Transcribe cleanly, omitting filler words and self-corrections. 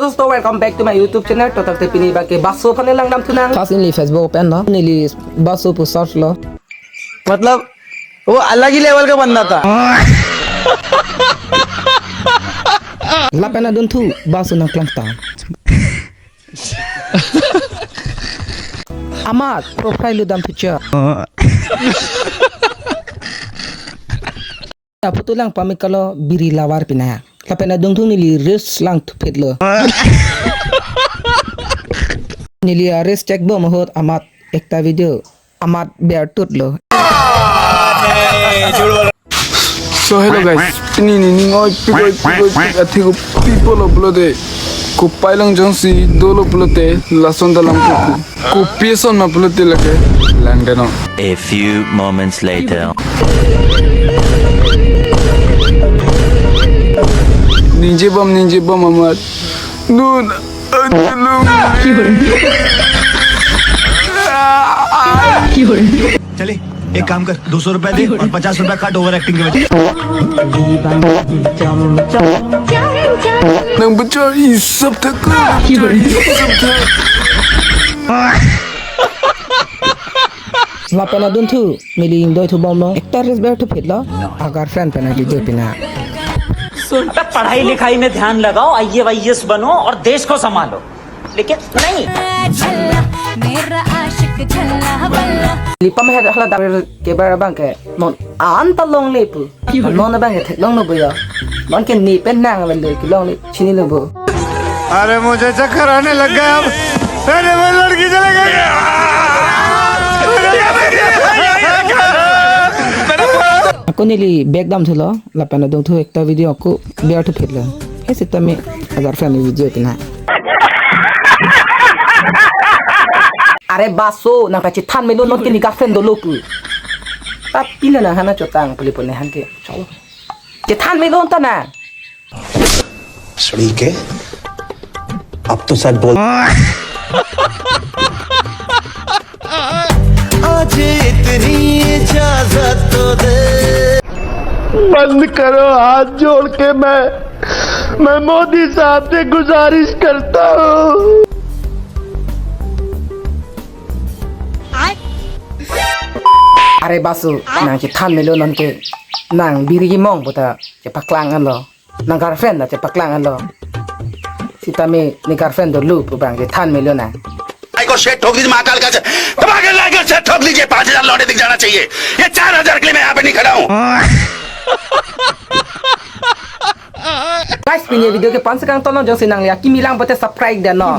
दोस्तों welcome back to my YouTube channel तो तक पिनी बाके बासो फने lang nam tunang खास इनली फेसबुक ओपन ना नीली बासो पर सर्च लो मतलब वो अलग ही लेवल का बंदा था। लापेना दुन थू बासो ना क्लंगता amat profile dalam picture apa tu lang pamit kalau biri lawar pinaya lapena dungtung nili res lang tu pet lo nili res check bo mahot amat ekta video amat bear tut lo. So hello guys, ini ngoy pigoy ati ko people upload ko pailang jongsi dolo upload lason dalam ko peson upload lage langdeno. A few moments later. Ninja bom amat nun चले एक काम कर 200 रुपए दे और 50 रुपए काट over acting के वजह nang bocor isap tak lapena dun thu nili doi thu bom lo ekta res bear tu pet lo agar friend pena video pina पढ़ाई लिखाई में ध्यान लगाओ IAS बनो और देश को संभालो लेकिन नहीं lipa me hala dar ke bar bang ke non an ta long le pu non na bang ke thek long no bu ya non ke ni pen nang ben le ki long le chini lo bu अरे मुझे चक्कर आने लग गया अब अरे वो लड़की चले गई aku nili back dam thulo lapena dung thu ekta video aku bear tu pet lo ese tame agar friend video pina are baso nang ka chitan me lo non ke ni girlfriend do lo pu ta pila na hana chotang puli pone han ke chalo chitan me lo ta na सड़ी के अब तो सच बोल आज इतनी इजाजत तो दे बंद करो हाथ जोड़ के मैं मोदी साहब से गुजारिश करता हूँ। are baso nang chitan me lo non ke nang biri mong buta che paklang an lo nang girlfriend na che paklang an lo sita me ni girlfriend do lu pu bang chitan me lo na को शेट ठोक दीजिए महाकाल का तबाके लाकर शेट ठोक लीजिए 5000 लौटे दिख जाना चाहिए ये 4000 के लिए मैं यहाँ पे नहीं खड़ा हूँ guys punya video ke 5 sekarang tolong jangan senang ya kimi lang buat subscribe dan no